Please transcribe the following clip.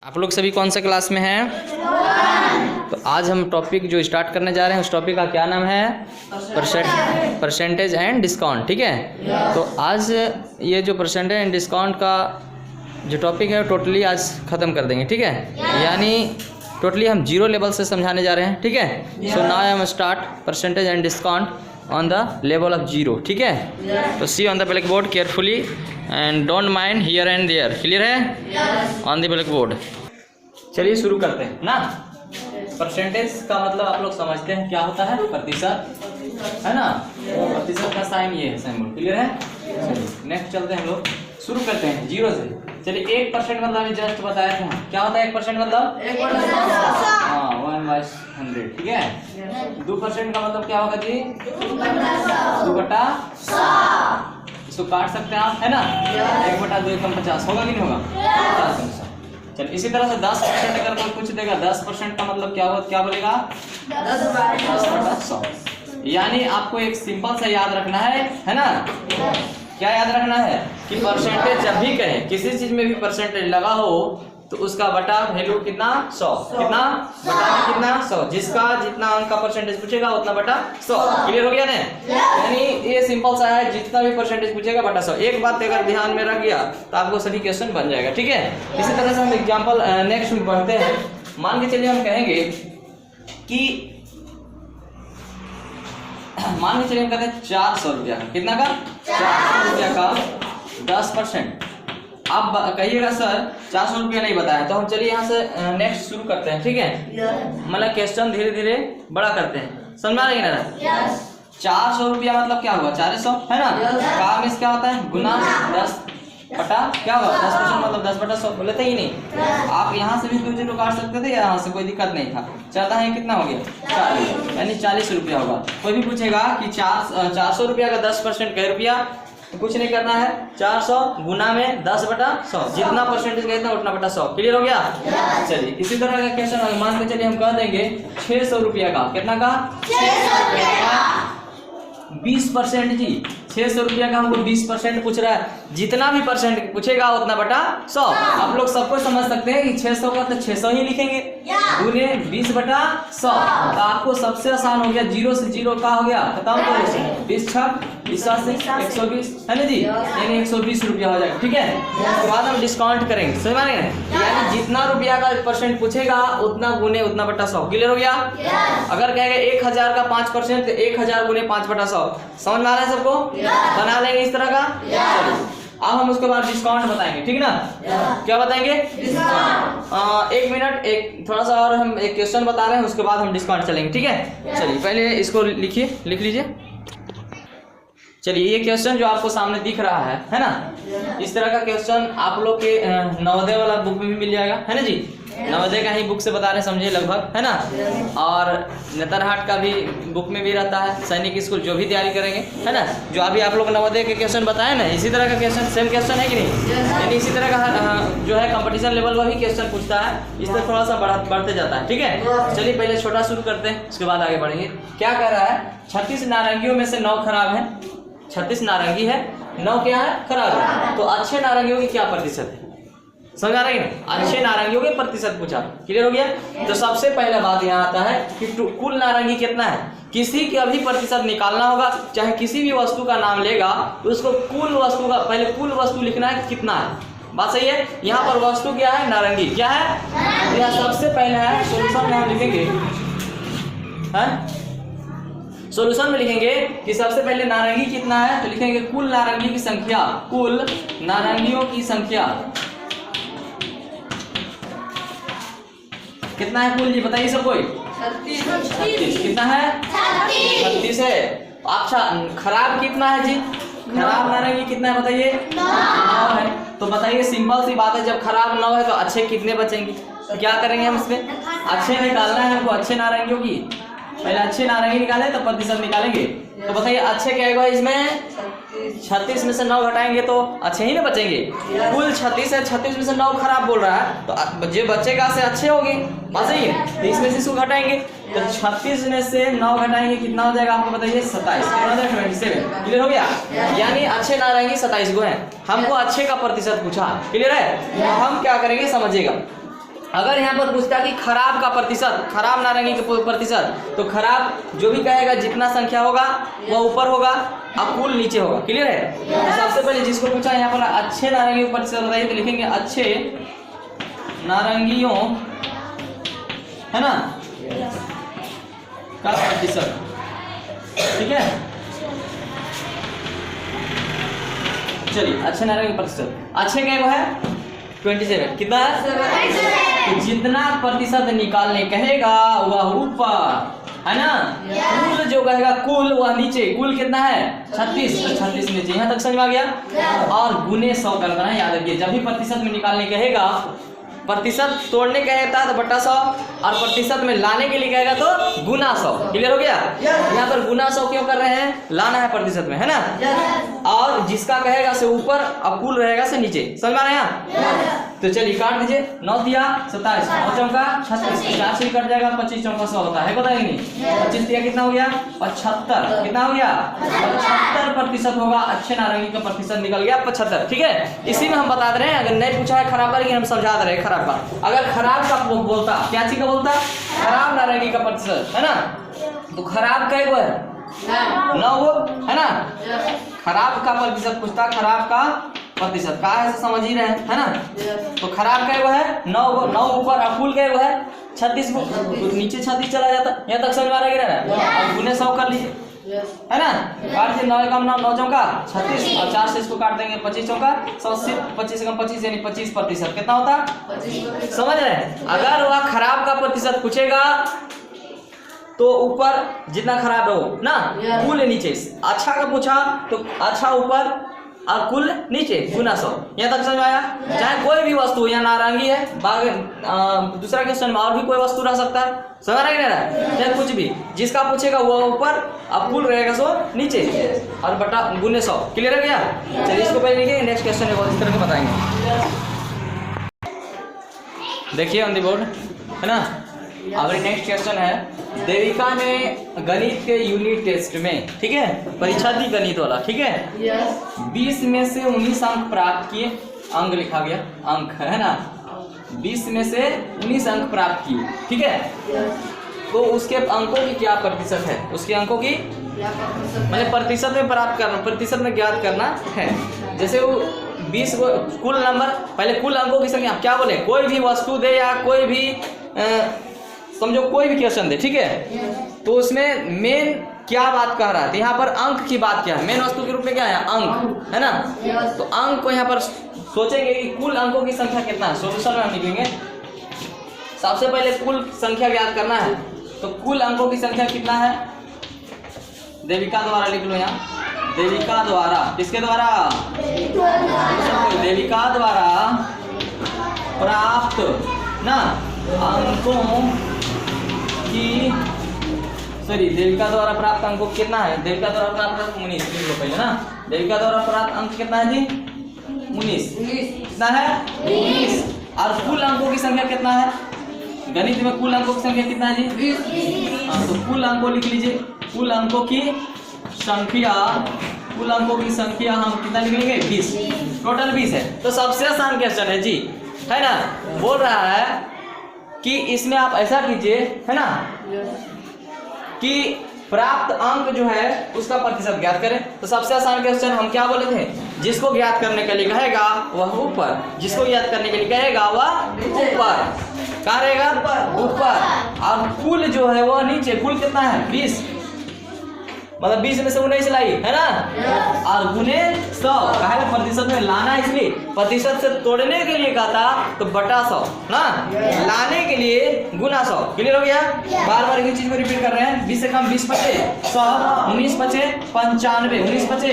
आप लोग सभी कौन से क्लास में हैं? तो आज हम टॉपिक जो स्टार्ट करने जा रहे हैं उस टॉपिक का क्या नाम है? Percentage and discount. ठीक है, तो आज ये जो परसेंटेज एंड डिस्काउंट का जो टॉपिक है वो टोटली आज ख़त्म कर देंगे। ठीक है, यानी टोटली हम जीरो लेवल से समझाने जा रहे हैं। ठीक है, so now I am start percentage and discount on the level of zero. ठीक है, तो see on the black board carefully and don't mind here and there. Clear है? On the black board. चलिए शुरू करते हैं ना। परसेंटेज का मतलब आप लोग समझते हैं क्या होता है? प्रतिशत, है ना। प्रतिशत का साइन ये है, सिंबल। क्लियर है? नेक्स्ट चलते हैं हम लोग, शुरू करते हैं जीरो से। चलिए 1% मतलब अभी जस्ट बताया था, क्या होता है 1% मतलब? 1/100। ठीक है, 2% का मतलब क्या होगा जी? 2/100। इसको काट सकते हैं आप, है ना। 1/2 = 50 होगा कि नहीं होगा? 50। चलिए इसी तरह से 10% अगर कोई पूछ देगा 10% का मतलब क्या होगा, क्या बोलेगा? 10/100। यानी आपको एक सिंपल सा याद रखना है ना। क्या याद रखना है कि परसेंटेज जब भी कहें, किसी चीज में भी परसेंटेज लगा हो तो उसका बटा वैल्यू कितना? 100। कितना बटा में कितना? 100। जिसका जितना अंक का परसेंटेज पूछेगा उतना बटा 100। क्लियर हो गया ना? यानी ये सिंपल सा है, जितना भी परसेंटेज पूछेगा बटा 100। एक बात अगर ध्यान में रख गया तो आपको सभी क्वेश्चन बन जाएगा। ठीक है, इसी तरह से हम एग्जाम्पल नेक्स्ट में बढ़ते हैं। मान के चलिए हम कहेंगे कि मान के चलिए हम कहते हैं 400 रुपया का, कितना का? 400 रुपया का 10%। आप कहिएगा सर 400 रुपया नहीं बताया, तो हम चलिए यहाँ से नेक्स्ट शुरू करते हैं। ठीक है, मतलब क्वेश्चन धीरे धीरे बड़ा करते हैं, समझा रहे ना? 400 रुपया मतलब क्या हुआ? 400, है ना। काम इस क्या होता है? गुना 10 बटा क्या हुआ? 10% मतलब 10/100 बोले थे ही नहीं। आप यहाँ से भी 2 जीरो काट सकते थे, यहाँ से कोई दिक्कत नहीं था। चाहता है कितना हो गया? 40, यानी 40 रुपया होगा। कोई भी पूछेगा कि 400 रुपया का 10% कै रुपया, तो कुछ नहीं करना है, 400 गुना में 10/100, जितना परसेंटेज कहते हैं उतना बटा 100। क्लियर हो गया? चलिए इसी तरह का क्वेश्चन मान के चलिए हम कह देंगे 600 रुपया का, कितना का? 600 रुपया का 20% जी। 600 रुपया का हमको 20% पूछ रहा है, जितना भी परसेंट पूछेगा उतना बटा 100। आप लोग सबको समझ सकते हैं कि 600 का तो 600 ही लिखेंगे, गुने 20/100। तो आपको सबसे आसान हो गया, जीरो से जीरो का हो गया खत्म, तो 20×6 120, है ना जी, यानी 120 रुपया हो जाएगा। ठीक है, उसके बाद हम डिस्काउंट करेंगे, समझ में आ रहे हैं? यानी जितना रुपया का परसेंट पूछेगा उतना गुने उतना बटा 100। क्लियर हो गया? अगर कहेगा 1000 का 5% तो 1000 गुने 5/100। समझ में आ रहा है सबको? बना लेंगे इस तरह का। अब हम उसके बाद डिस्काउंट बताएंगे। ठीक ना? क्या बताएंगे? डिस्काउंट। 1 मिनट, एक थोड़ा सा और हम एक क्वेश्चन बता रहे हैं, उसके बाद हम डिस्काउंट चलेंगे। ठीक है, चलिए पहले इसको लिख लीजिए। चलिए ये क्वेश्चन जो आपको सामने दिख रहा है ना, इस तरह का क्वेश्चन आप लोग के नवोदय वाला बुक में भी मिल जाएगा, है ना जी। नवोदय का ही बुक से बता रहे समझिए लगभग, है ना। और नेतरहाट का भी बुक में भी रहता है, सैनिक स्कूल जो भी तैयारी करेंगे, है ना। जो अभी आप लोग नवोदय के क्वेश्चन बताए ना, इसी तरह का क्वेश्चन, सेम क्वेश्चन है कि नहीं? यानी इसी तरह का जो है कंपटीशन लेवल का भी क्वेश्चन पूछता है, इस तरह थोड़ा सा बढ़ते जाता है। ठीक है, चलिए पहले छोटा शुरू करते हैं, उसके बाद आगे बढ़ेंगे। क्या कह रहा है? 36 नारंगियों में से 9 खराब है। 36 नारंगी है, 9 क्या है? खराब है। तो अच्छे नारंगियों की क्या प्रतिशत है? समझ आ रही है? अच्छे नारंगियों के प्रतिशत पूछा। क्लियर हो गया? तो सबसे पहला बात यहाँ आता है कि कुल नारंगी कितना है। किसी का भी प्रतिशत निकालना होगा, चाहे किसी भी वस्तु का नाम लेगा तो उसको कुल वस्तु का पहले कुल वस्तु लिखना है कितना है। बात सही है? यहाँ पर वस्तु क्या है? नारंगी। क्या है? यहाँ सबसे पहले है सोल्यूशन में हम लिखेंगे, सोल्यूशन में लिखेंगे कि सबसे पहले नारंगी कितना है, तो लिखेंगे कुल नारंगी की संख्या, कुल नारंगियों की संख्या कितना है कुल जी? बताइए सब कोई। 36। कितना है? 36 है। अच्छा, खराब कितना है जी? खराब नारंगी कितना है बताइए? 9 है। तो बताइए सिंपल सी बात है, जब खराब 9 है तो अच्छे कितने बचेंगे? तो क्या करेंगे हम इसमें? अच्छे निकालना है हमको, अच्छे नारंगियों की। पहले अच्छे नारंगी निकाले तो प्रतिशत निकालेंगे। तो बताइए अच्छे क्या होगा इसमें? 36 में से 9 घटाएंगे तो अच्छे ही ना बचेंगे। कुल 36 है, 36 में से 9 खराब बोल रहा है, तो जो बचेगा से अच्छे होंगे। बात सही है? तो इसमें से इसको घटाएंगे, तो 36 में से 9 घटाएंगे कितना हो जाएगा आपको बताइए? 27। कितना हो जाएगा? 27। क्लियर हो गया? यानी अच्छे नारंगी 27 गो हैं। हमको अच्छे का प्रतिशत पूछा। क्लियर है? तो हम क्या करेंगे समझिएगा। अगर यहाँ पर पूछता कि खराब का प्रतिशत, खराब नारंगी का प्रतिशत, तो खराब जो भी कहेगा जितना संख्या होगा वह ऊपर होगा और कुल नीचे होगा। क्लियर है? तो सबसे पहले जिसको पूछा यहाँ पर अच्छे नारंगी का प्रतिशत बताइए, तो लिखेंगे अच्छे नारंगियों, है ना, का प्रतिशत। ठीक है, चलिए अच्छे नारंगी का प्रतिशत, अच्छे क्या है 27, कितना है? तो जितना प्रतिशत निकालने कहेगा वह ऊपर, है ना, कुल जो कहेगा कुल वह नीचे, कुल कितना है 36, तो 36 नीचे। यहाँ तक समझ में आ गया? और गुने 100 करना है, याद रखिए जब भी प्रतिशत में निकालने कहेगा, प्रतिशत तोड़ने कहेगा तो बटा 100 और प्रतिशत में लाने के लिए कहेगा तो गुना 100। क्लियर हो गया? यहाँ पर गुना 100 क्यों कर रहे हैं? लाना है प्रतिशत में, है ना। और जिसका कहेगा से ऊपर और कुल रहेगा से नीचे। समझ में आ रहा है? तो चलिए काट दीजिए। 9 दिया 27, 9 चौका 36, 4 से कट जाएगा, 25 चौका 100 होता है, बताएंगे 25 दिया कितना हो गया 75, कितना हो गया 75% होगा। अच्छे नारंगी का प्रतिशत निकल गया 75। ठीक है, इसी में हम बता दे रहे हैं, अगर नहीं पूछा है खराब का, हम समझा दे रहे हैं खराब का। अगर खराब का बोलता, क्या चीज का बोलता? खराब नारंगी का प्रतिशत, है ना। तो खराब का है 9 है ना, खराब का प्रतिशत पूछता, खराब का प्रतिशत का है समझ ही रहे हैं, है ना। तो खराब का है 9 ऊपर और कुल का है 36, तो नीचे 36 चला जाता। यहाँ तक समझ में आ रहा है? और गुने 100 कर लीजिए, है ना। काट दिए 9 कम 9 चौका 36 और 4 से इसको काट देंगे 25 चौका 100, 25 कम 25 यानी 25%, कितना होता? समझ रहे हैं? अगर वह खराब का प्रतिशत पूछेगा तो ऊपर जितना खराब हो ना, कुल नीचे। अच्छा का पूछा तो अच्छा ऊपर और कुल नीचे, गुना 100। यहाँ तक समझ में आया? चाहे कोई भी वस्तु, यहाँ नारंगी है, दूसरा क्वेश्चन में और भी कोई वस्तु रह सकता है, समझ रहा है कि नहीं? चाहे कुछ भी, जिसका पूछेगा वो ऊपर और कुल रहेगा सो नीचे और बटा गुने 100। क्लियर है क्या? चलिए इसको पहले लिखिए, नेक्स्ट क्वेश्चन इस तरह के बताएंगे। देखिए ऑन द बोर्ड, है ना। अब नेक्स्ट क्वेश्चन है, देविका ने गणित के यूनिट टेस्ट में, ठीक है, परीक्षा दी गणित वाला, ठीक है, 20 में से 19 अंक प्राप्त किए। अंक लिखा गया, अंक है ना, 20 में से 19 अंक प्राप्त किए, ठीक है। तो उसके अंकों की क्या प्रतिशत है? उसके अंकों की मतलब प्रतिशत में प्राप्त करना, प्रतिशत में ज्ञात करना है। जैसे वो 20 कुल नंबर, पहले कुल अंकों की संख्या, क्या बोले, कोई भी वस्तु दे या कोई भी समझो कोई भी क्वेश्चन दे, ठीक है, तो उसमें मेन क्या बात कह रहा है? तो यहाँ पर अंक की बात क्या है? मेन वस्तु के रूप में क्या है? अंक, है ना। तो अंक को यहाँ पर सोचेंगे कि कुल अंकों की संख्या कितना है। सोल्यूशन में हम लिखेंगे, सबसे पहले कुल संख्या ज्ञात करना है। तो कुल अंकों की संख्या कितना है? देविका द्वारा लिख लो यहाँ, देविका द्वारा, किसके द्वारा? देविका द्वारा प्राप्त ना अंकों की, सॉरी, देविका द्वारा प्राप्त अंकों कितना है? देविका द्वारा प्राप्त 19 लिख लो पहले ना। देविका द्वारा प्राप्त अंक कितना है जी? 19। कितना है? 19। और कुल अंकों की संख्या कितना है? गणित में कुल अंकों की संख्या कितना है जी? 20। हाँ, तो कुल अंकों लिख लीजिए, कुल अंकों की संख्या, कुल अंकों की संख्या हम कितना लिख लेंगे? 20। टोटल 20 है। तो सबसे आसान क्वेश्चन है जी, है ना। बोल रहा है कि इसमें आप ऐसा कीजिए, है ना, कि प्राप्त अंक जो है उसका प्रतिशत ज्ञात करें। तो सबसे आसान क्वेश्चन हम क्या बोले थे? जिसको ज्ञात करने के लिए कहेगा वह ऊपर, जिसको ज्ञात करने के लिए कहेगा वह ऊपर। कहाँ रहेगा? ऊपर। और कुल जो है वह नीचे। कुल कितना है? 20, मतलब 20 में से 19 लाई, है ना। और गुने 100 कहा प्रतिशत में लाना, इसलिए प्रतिशत से तोड़ने के लिए कहा था तो बटा 100 ना, लाने के लिए गुना 100। क्लियर हो गया? बार बार एक चीज को रिपीट कर रहे हैं। 20 से कम 20 बचे 100, 19 बचे 95, 19 बचे